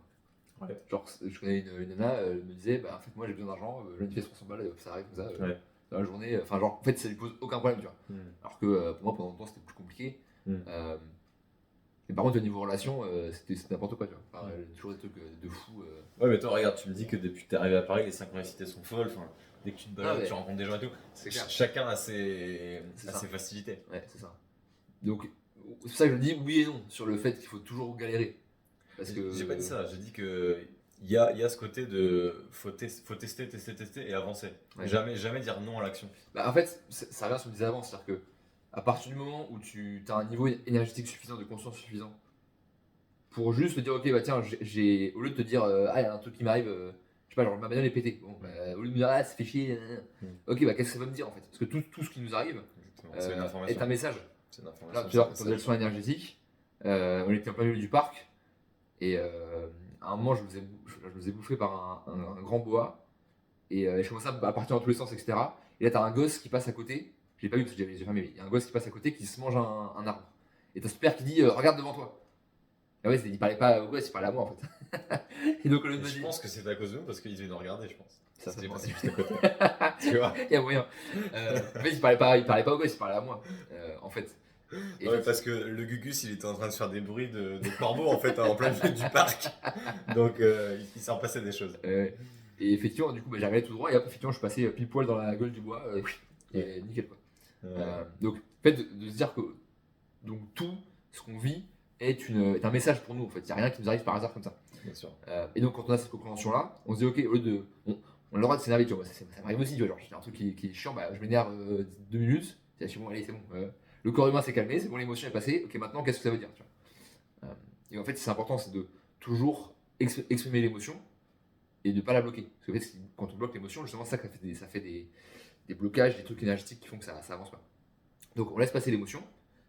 Ouais. Genre, je connais une nana, elle me disait, bah en fait, moi j'ai besoin d'argent, je manifeste 300 balles, ça arrive comme ça, Ouais. dans la journée, enfin, genre, en fait, ça lui pose aucun problème, tu vois. Alors que pour moi, pendant longtemps, c'était plus compliqué. Mais par contre, au niveau relation, c'était n'importe quoi, tu vois. Enfin, toujours des trucs de fou. Ouais, mais toi, regarde, tu me dis que depuis que t'es arrivé à Paris, les synchronicités sont folles. Enfin, dès que tu te balades, Ah ouais. tu rencontres des gens et tout. C'est clair. Chacun a ses ça. facilités. Ouais, c'est ça. Donc, c'est pour ça que je dis oui et non sur le fait qu'il faut toujours galérer. Parce que... J'ai pas dit ça, j'ai dit que il y a ce côté de faut tester et avancer. Ouais. Jamais dire non à l'action. Bah, en fait, ça revient sur ce qu'on disait avant, c'est-à-dire que à partir du moment où tu as un niveau énergétique suffisant, de conscience suffisant, pour juste te dire, ok, bah tiens, au lieu de te dire, ah, il y a un truc qui m'arrive, je sais pas, genre ma bagnole est pétée. Bon, bah, au lieu de me dire, ah, ça fait chier, ok, bah qu'est-ce que ça va me dire en fait? Parce que tout ce qui nous arrive C'est une information. est un message. C'est une information. Là, tu vois, pour des leçons énergétiques, on était en plein milieu du parc, et à un moment, je me faisais bouffer par un grand boa, et je commençais à partir dans tous les sens, etc. Et là, t'as un gosse qui passe à côté, j'ai pas vu parce que j'ai fermé, mais il y a un gosse qui passe à côté qui se mange un arbre. Et t'as ce père qui dit, regarde devant toi. Ah ouais, il parlait pas au gosse, il parlait à moi en fait. Et donc, je pense que c'est à cause de nous parce qu'ils devaient nous regarder, je pense. Ça c'est passé juste à côté. Tu vois. Il y a moyen. En fait, il parlait pas au gosse, il parlait à moi. En fait. Et ouais, parce que le Gugus, il était en train de faire des bruits de corbeaux en fait en plein milieu du parc. Donc il s'en passait des choses. Et effectivement, du coup, bah, j'arrivais tout droit et hop, effectivement, je passais pile poil dans la gueule du bois et nickel quoi. Donc, en fait, de se dire que donc, tout ce qu'on vit est un message pour nous en fait. Il n'y a rien qui nous arrive par hasard comme ça. Bien sûr. Et donc, quand on a cette compréhension là, on se dit, ok, au lieu de. On a le droit de s'énerver, tu vois. Ça m'arrive aussi, tu vois. Genre, j'ai un truc qui est chiant, bah, je m'énerve 2 minutes. C'est bon, allez, c'est bon. Le corps humain s'est calmé, c'est bon, l'émotion est passée. Ok, maintenant, qu'est-ce que ça veut dire, tu vois. Et en fait, c'est important, c'est de toujours exprimer l'émotion et de ne pas la bloquer. Parce que en fait, quand on bloque l'émotion, justement, ça fait des blocages, des trucs énergétiques qui font que ça avance pas. Donc on laisse passer l'émotion,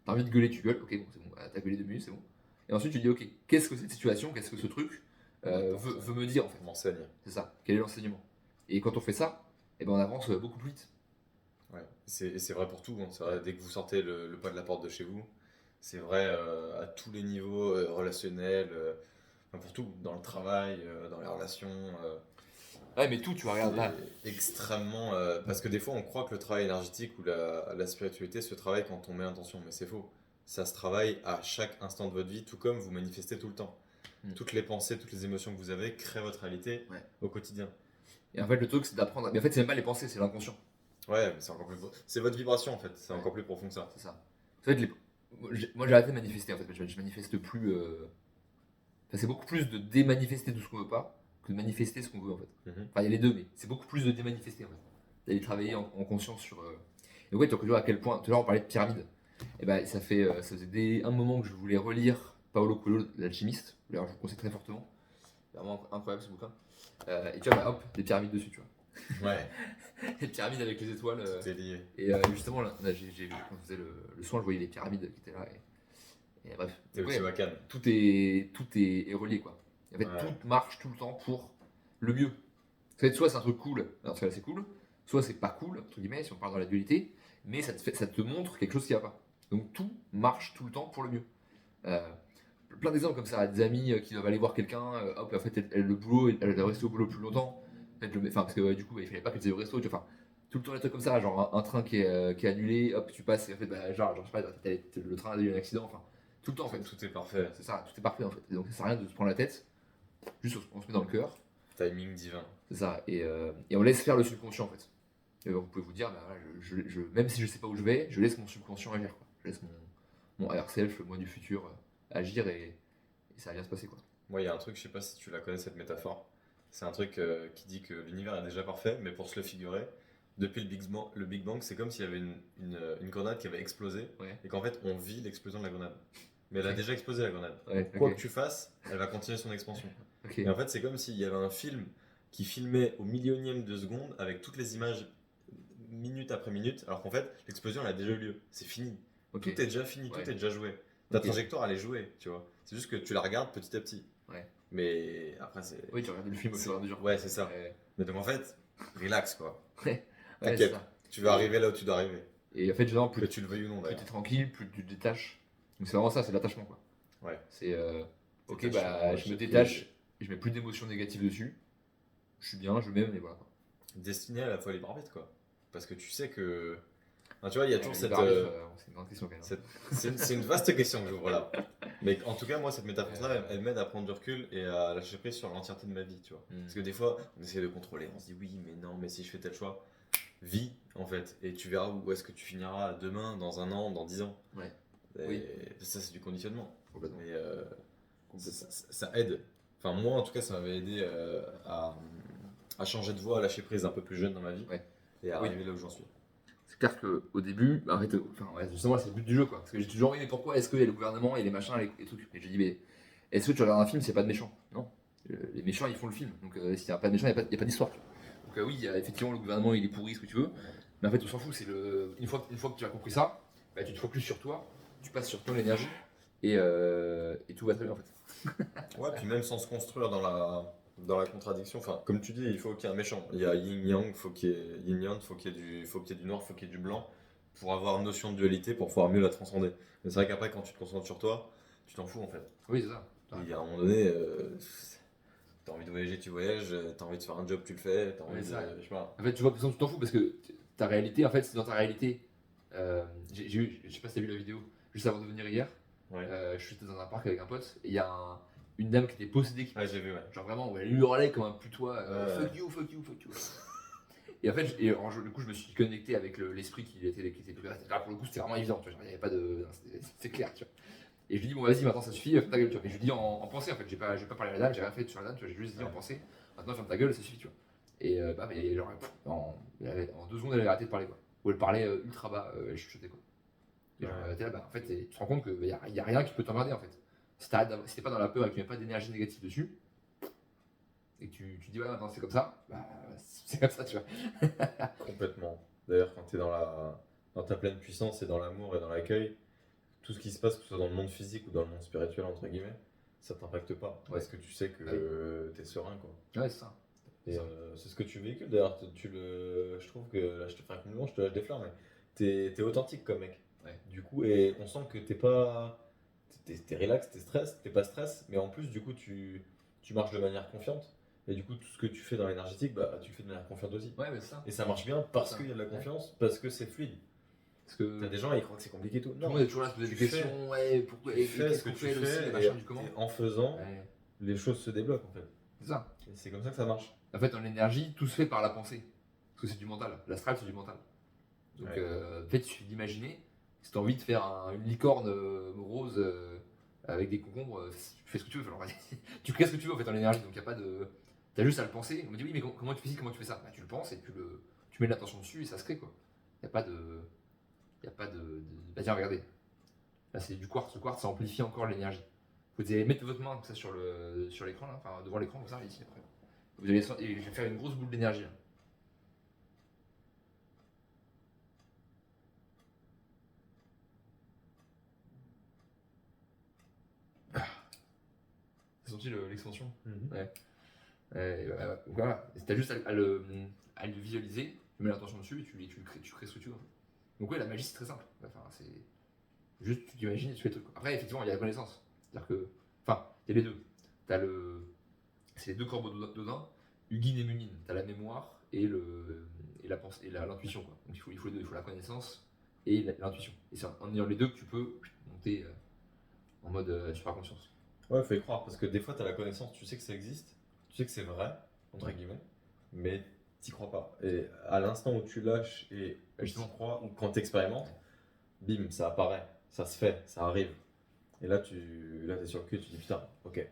t'as envie de gueuler, tu gueules, ok, bon, c'est bon, t'as gueulé 2 minutes, c'est bon. Et ensuite tu dis, ok, qu'est-ce que cette situation, qu'est-ce que ce truc veut me dire en fait. On m'enseigne. C'est ça, quel est l'enseignement. Et quand on fait ça, eh ben, on avance beaucoup plus vite. Ouais, c'est vrai pour tout, hein. C'est vrai, dès que vous sortez le pas de la porte de chez vous, c'est vrai à tous les niveaux relationnels, enfin, pour tout, dans le travail, dans les relations. Ouais, mais tout, tu vois, regarde là. C'est extrêmement. Parce que des fois, on croit que le travail énergétique ou la spiritualité se travaille quand on met intention, mais c'est faux. Ça se travaille à chaque instant de votre vie, tout comme vous manifestez tout le temps. Toutes les pensées, toutes les émotions que vous avez créent votre réalité au quotidien. Et en fait, le truc, c'est d'apprendre. Mais en fait, c'est même pas les pensées, c'est l'inconscient. Ouais, mais c'est encore plus. C'est votre vibration en fait, c'est encore plus profond que ça. C'est ça. En fait, moi, j'ai arrêté de manifester en fait. Je manifeste plus. Enfin, c'est beaucoup plus de démanifester tout ce qu'on veut pas que de manifester ce qu'on veut en fait. Enfin, il y a les deux, mais c'est beaucoup plus de démanifester en fait. D'aller travailler en conscience sur. Et ouais, tu vois à quel point. Tout à l'heure, on parlait de pyramide. Et ben, ça faisait un moment que je voulais relire Paolo Coelho, l'alchimiste. D'ailleurs, je vous conseille très fortement. C'est vraiment incroyable ce bouquin. Et tu vois, bah, hop, des pyramides dessus, tu vois. Ouais. Les pyramides avec les étoiles. C'est lié. Et justement, là, j'ai vu quand je faisais le soin, je voyais les pyramides qui étaient là. Et bref. T'es aussi bacane. Tout est relié, quoi. En fait, tout marche tout le temps pour le mieux. En fait, soit c'est un truc cool, dans ce cas-là c'est cool, soit c'est pas cool, entre guillemets, si on parle dans la dualité, mais ça te montre quelque chose qui va pas. Donc tout marche tout le temps pour le mieux. Euh, Plein d'exemples comme ça, des amis qui doivent aller voir quelqu'un, hop, en fait, le boulot, elle doit rester au boulot plus longtemps. Enfin, parce que du coup, il fallait pas qu'elle fasse au resto, tu vois. Enfin, tout le temps, des trucs comme ça, genre un train qui est annulé, hop, tu passes, et en fait, bah, genre, je sais pas, le train a eu un accident, enfin, tout le temps en fait. Tout est parfait. C'est ça, tout est parfait en fait. Et donc, ça sert à rien de se prendre la tête, juste on se met dans le cœur. Timing divin. C'est ça, et on laisse faire le subconscient en fait. Et vous pouvez vous dire, bah, voilà, même si je sais pas où je vais, je laisse mon subconscient agir, quoi. Je laisse mon higher self, le moi du futur, agir et ça va bien se passer, quoi. Moi, il y a un truc, je sais pas si tu la connais cette métaphore. C'est un truc qui dit que l'univers est déjà parfait, mais pour se le figurer, depuis le Big Bang, c'est comme s'il y avait une grenade qui avait explosé et qu'en fait, on vit l'explosion de la grenade. Mais elle a déjà explosé la grenade. Quoi que tu fasses, elle va continuer son expansion. Et en fait, c'est comme s'il y avait un film qui filmait au millionième de seconde avec toutes les images minute après minute, alors qu'en fait, l'explosion elle a déjà eu lieu. C'est fini. Tout est déjà fini, tout est déjà joué. Ta trajectoire elle est jouée, tu vois. C'est juste que tu la regardes petit à petit. Mais après, c'est. Oui, tu regardes le film au fur et à mesure. Ouais, c'est ça. Mais donc en fait, relax quoi. T'inquiète, c'est ça. Tu vas arriver là où tu dois arriver. Et en fait, genre, que tu le veuilles ou non plus d'ailleurs. t'es tranquille, plus tu te détaches. Donc c'est vraiment ça, c'est l'attachement, quoi. Ouais. C'est ok, bah je me détache, je mets plus d'émotions négatives dessus. Je suis bien, je m'aime et voilà. Destiné à la folie barbette quoi. Parce que tu sais que. Enfin, tu vois, il y a toujours cette. C'est une grande question quand même. C'est une vaste question que j'ouvre là. Mais en tout cas, moi, cette métaphore-là, elle m'aide à prendre du recul et à lâcher prise sur l'entièreté de ma vie, tu vois. Parce que des fois, on essaie de contrôler, on se dit oui, mais non, mais si je fais tel choix, vis en fait, et tu verras où est-ce que tu finiras demain, dans un an, dans 10 ans. Et ça, c'est du conditionnement. Mais ça aide. Enfin, moi, en tout cas, ça m'avait aidé à changer de voie, à lâcher prise un peu plus jeune dans ma vie et à arriver là où j'en suis. C'est clair qu'au début, bah, en fait, justement, c'est le but du jeu, quoi. Parce que j'ai toujours dit, mais pourquoi est-ce qu'il y a le gouvernement et les machins, les trucs. Et je dis, mais est-ce que tu regardes un film, c'est pas de méchants? Non. Les méchants, ils font le film. Donc s'il n'y a pas de méchants, il n'y a pas d'histoire. Donc oui, effectivement, le gouvernement, il est pourri, ce que tu veux. Mais en fait, on s'en fout. Une fois que tu as compris ça, bah, tu te focuses sur toi, tu passes sur ton énergie et tout va très bien, en fait. Ouais, puis même sans se construire dans la contradiction, enfin, comme tu dis, il faut qu'il y ait un méchant. Il y a yin-yang, il faut qu'il y ait yin-yang, il faut qu'il y ait du noir, il faut qu'il y ait du blanc, pour avoir une notion de dualité, pour pouvoir mieux la transcender. Mais c'est vrai qu'après, quand tu te concentres sur toi, tu t'en fous en fait. Oui, c'est ça. Et à un moment donné, t'as envie de voyager, tu voyages, t'as envie de faire un job, tu le fais, t'as envie de. Je sais pas. En fait, tu vois, tu t'en fous parce que ta réalité, en fait, c'est dans ta réalité. Je sais pas si t'as vu la vidéo, juste avant de venir hier. Je suis dans un parc avec un pote et il y a une dame qui était possédée qui j'ai vu, genre vraiment où elle hurlait comme un putois fuck you. Et en fait du coup je me suis connecté avec l'esprit qui était là pour le coup c'était vraiment évident, tu vois, il y avait pas de c'est clair, tu vois. Et je lui dis bon vas-y maintenant ça suffit, ferme ta gueule, tu vois. Et je lui dis en pensée en fait, j'ai pas parlé à la dame, j'ai rien fait sur la dame, tu vois, j'ai juste dit en pensée maintenant ferme ta gueule, ça suffit, tu vois. Et mais genre en 2 secondes elle avait arrêté de parler, quoi. Ou elle parlait ultra bas, elle chuchotait, quoi. Et genre, t'es là, bah, en fait, tu te rends compte qu'il n'y a rien qui peut t'emmerder en fait. Si t'es pas dans la peur et que tu mets pas d'énergie négative dessus, et que tu dis ouais maintenant c'est comme ça, bah c'est comme ça tu vois. Complètement. D'ailleurs, quand tu es dans ta pleine puissance et dans l'amour et dans l'accueil, tout ce qui se passe, que ce soit dans le monde physique ou dans le monde spirituel, entre guillemets, ça t'impacte pas. Ouais. Parce que tu sais que tu es serein, quoi. Ouais c'est ça. Et c'est ce que tu véhicules. D'ailleurs, je trouve que là, je te fais un compliment, je te lâche des fleurs, mais t'es authentique comme mec. Ouais. Du coup, et on sent que t'es pas. T'es relax, t'es pas stress, mais en plus, du coup, tu marches de manière confiante. Et du coup, tout ce que tu fais dans l'énergétique, bah, tu le fais de manière confiante aussi. Ouais mais c'est ça. Et ça marche bien parce Ça. qu'il y a de la confiance, parce que c'est fluide. Parce que T'as des gens, ils croient que c'est compliqué et tout. tout le monde est toujours là à se poser tu des fais- questions, ouais pourquoi, tu et fais qu'est-ce ce que qu'on tu fait, le ci, fais, le et, machin du comment. et en faisant, Ouais, les choses se débloquent en fait. c'est ça. Et c'est comme ça que ça marche. En fait, en énergie, tout se fait par la pensée. Parce que c'est du mental. L'astral, c'est du mental. Donc, Ouais. en fait, il suffit d'imaginer. Si tu as envie de faire une licorne rose avec des concombres, tu fais ce que tu veux. Genre, tu crées ce que tu veux en fait en énergie. Donc, il n'y a pas de. Tu as juste à le penser. On me dit, oui, mais comment tu fais ci, comment tu fais ça bah, tu le penses et tu mets de l'attention dessus et ça se crée quoi. Il n'y a pas de. Il n'y a pas de. Bah, tiens, regardez. Là, c'est du quartz. Le quartz, ça amplifie encore l'énergie. Vous allez mettre votre main comme ça sur l'écran, là, enfin devant l'écran, comme ça, ici après. Vous allez, et je vais faire une grosse boule d'énergie là. T'as senti l'extension? Ouais. Voilà. T'as juste à le visualiser, tu mets l'attention dessus et tu crées ce que tu veux. Donc ouais, la magie c'est très simple. Enfin, c'est juste tu t'imagines et tu fais le truc. Après, effectivement, il y a la connaissance. C'est-à-dire que, enfin, il y a les deux. C'est les deux corbeaux d'Odin, Hugin et Munin. T'as la mémoire et la pensée et l'intuition quoi. Donc il faut les deux, il faut la connaissance et l'intuition. Et c'est en ayant les deux que tu peux monter en mode supraconscience. Ouais, faut y croire parce que des fois, tu as la connaissance, tu sais que ça existe, tu sais que c'est vrai, entre guillemets, mais t'y crois pas. Et à l'instant où tu lâches et Justement. tu crois, ou quand tu expérimentes, bim, ça apparaît, ça se fait, ça arrive. Et là, t'es sur le cul, tu dis putain, ok.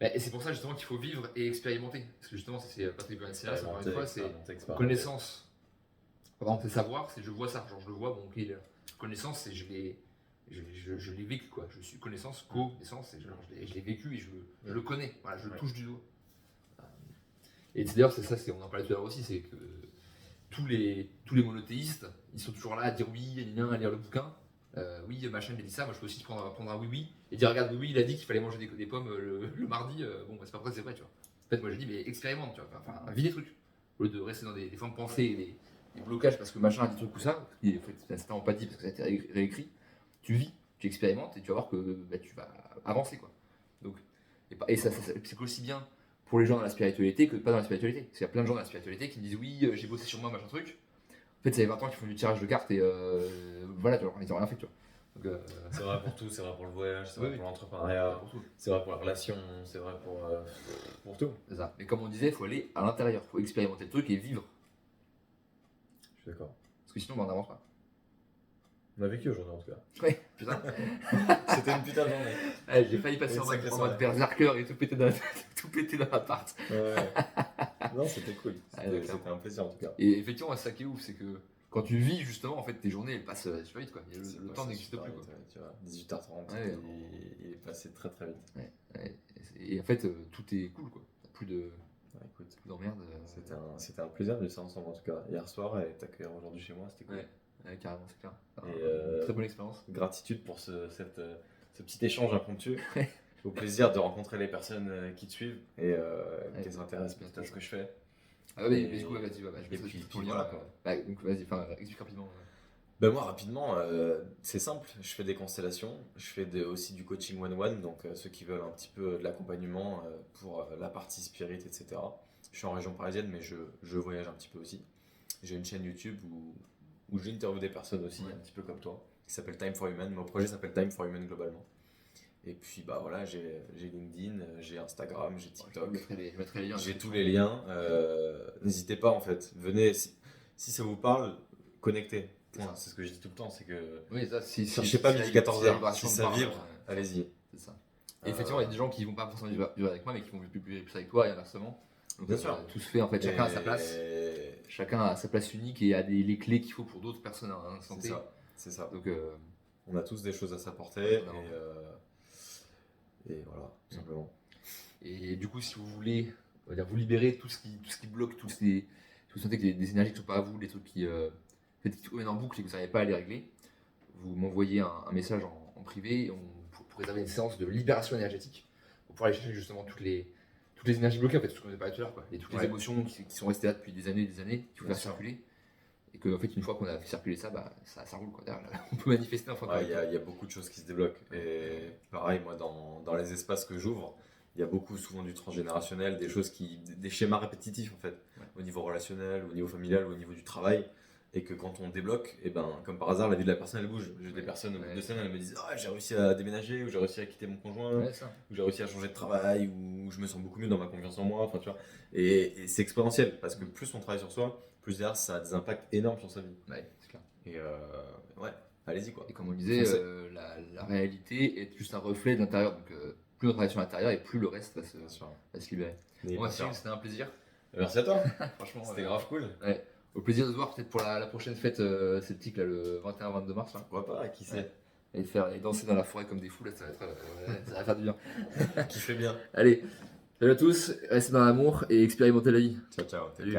Et c'est pour ça justement qu'il faut vivre et expérimenter. Parce que justement, ça c'est Patrick Bernstein, encore une fois, c'est expérimenter. connaissance. Par exemple, c'est savoir, c'est je vois ça. Genre je le vois, bon, ok, il est là. Connaissance, c'est je l'ai vécu quoi. Je suis connaissance, co-naissance, c'est genre je l'ai vécu et je le connais. Voilà, je le touche du doigt. Et d'ailleurs, c'est ça, on en parlait tout à l'heure aussi, c'est que tous les monothéistes, ils sont toujours là à dire oui, à lire le bouquin. Oui, machin, il a dit ça, moi je peux aussi prendre un oui et dire regarde, oui, il a dit qu'il fallait manger des pommes le mardi, bon, bah, c'est pas vrai, c'est vrai, tu vois. En fait, moi je dis, mais expérimente, tu vois, enfin, vis des trucs. Au lieu de rester dans des formes de pensée et des blocages parce que machin a dit truc ou ça, il faut être certainement pas dit parce que ça a été réécrit, tu vis, tu expérimentes et tu vas voir que bah, tu vas avancer, quoi. Donc, et ça, c'est aussi bien pour les gens dans la spiritualité que pas dans la spiritualité. Parce qu'il y a plein de gens dans la spiritualité qui me disent oui, j'ai bossé sur moi, machin truc. En fait, ça fait 20 ans qu'ils font du tirage de cartes et voilà, tu vois, ils ont rien fait, tu vois. Donc, c'est vrai pour tout, c'est vrai pour le voyage, c'est vrai pour l'entrepreneuriat, c'est vrai pour la relation, c'est vrai pour tout. C'est ça. Mais comme on disait, il faut aller à l'intérieur, il faut expérimenter le truc et vivre. Je suis d'accord. Parce que sinon, bah, on n'avance pas. On a vécu aujourd'hui en tout cas. Ouais, putain. C'était une putain de journée. Ouais, j'ai failli passer en mode berserker et tout péter dans l'appart. Ouais. Non, c'était cool. C'était un plaisir en tout cas. Et effectivement, c'est ça qui est ouf, c'est que quand tu vis justement, en fait, tes journées elles passent super vite quoi. Le temps n'existe plus quoi. Tu vois, 18h30, ouais, il est passé très très vite. Ouais. Et en fait, tout est cool quoi. T'as plus de. Ouais, écoute, plus d'emmerde. C'était un plaisir de faire ensemble en tout cas. Hier soir et t'accueillir aujourd'hui chez moi, c'était cool. Ouais, carrément, c'est clair. Et très bonne expérience. Gratitude pour ce petit échange impromptu. Au plaisir de rencontrer les personnes qui te suivent et qui les intéressent peut-être à ce que je fais. Ah ouais, mais du coup, vas-y, je vais puis ton lien voilà, là. Bah, donc vas-y, explique rapidement. Ben moi rapidement, c'est simple, je fais des constellations, je fais aussi du coaching one-one, donc ceux qui veulent un petit peu de l'accompagnement pour la partie spirit, etc. Je suis en région parisienne, mais je voyage un petit peu aussi. J'ai une chaîne YouTube où j'interviewe des personnes aussi, un petit peu comme toi, qui s'appelle Time for Human. Mon projet s'appelle Time for Human globalement. Et puis bah voilà, j'ai LinkedIn, j'ai Instagram, j'ai TikTok, je mettrai les liens. J'ai tous les liens. N'hésitez pas en fait, venez, si ça vous parle, connectez. C'est ce que je dis tout le temps, c'est que oui, ça, si cherchez pas midi 14h, si ça vibre, allez-y. C'est ça. Et effectivement, il y a des gens qui vont pas forcément vivre avec moi, mais qui vont vivre plus avec toi et inversement. Donc, bien sûr. Tout se fait en fait, chacun à sa place. Chacun a sa place unique et a les clés qu'il faut pour d'autres personnes à l'instant T. C'est ça. Donc, on a tous des choses à s'apporter et voilà, tout simplement. Et du coup, si vous voulez on va dire, vous libérez tout ce qui bloque, si vous sentez que des énergies qui ne sont pas à vous, des trucs en fait, qui tournent en boucle et que vous n'arrivez pas à les régler, vous m'envoyez un message en privé et pour réserver une séance de libération énergétique pour pouvoir aller chercher justement toutes les énergies bloquées, en fait, tout ce qu'on a parlé tout à l'heure, quoi. Et toutes les émotions qui sont restées là depuis des années et des années, qu'il faut faire circuler. Et qu'en fait, une fois qu'on a fait circuler ça, ça roule, quoi. Derrière, là, on peut manifester enfin. Il y a beaucoup de choses qui se débloquent. Et pareil, moi, dans les espaces que j'ouvre, il y a beaucoup, souvent du transgénérationnel, des schémas répétitifs, en fait, au niveau relationnel, au niveau familial, au niveau du travail. Et que quand on débloque, et ben, comme par hasard, la vie de la personne, elle bouge. J'ai des personnes, au bout de 2 semaines, elles me disent ah, j'ai réussi à déménager, ou j'ai réussi à quitter mon conjoint, ou j'ai réussi à changer de travail, ou je me sens beaucoup mieux dans ma confiance en moi. Enfin, tu vois. Et c'est exponentiel, parce que plus on travaille sur soi, plus derrière, ça a des impacts énormes sur sa vie. Ouais, c'est clair. Et ouais, allez-y, quoi. Et comme on disait, la réalité est juste un reflet de l'intérieur. Donc, plus on travaille sur l'intérieur et plus le reste va se libérer. Moi, c'était un plaisir. Merci à toi. Franchement, c'était grave cool. Ouais. Au plaisir de se voir peut-être pour la prochaine fête sceptique, là, le 21-22 mars. Là. Pourquoi pas, qui sait. Et danser dans la forêt comme des fous, là, ça va faire du bien. Qui fait bien. Allez, salut à tous, restez dans l'amour et expérimentez la vie. Ciao, ciao. Salut.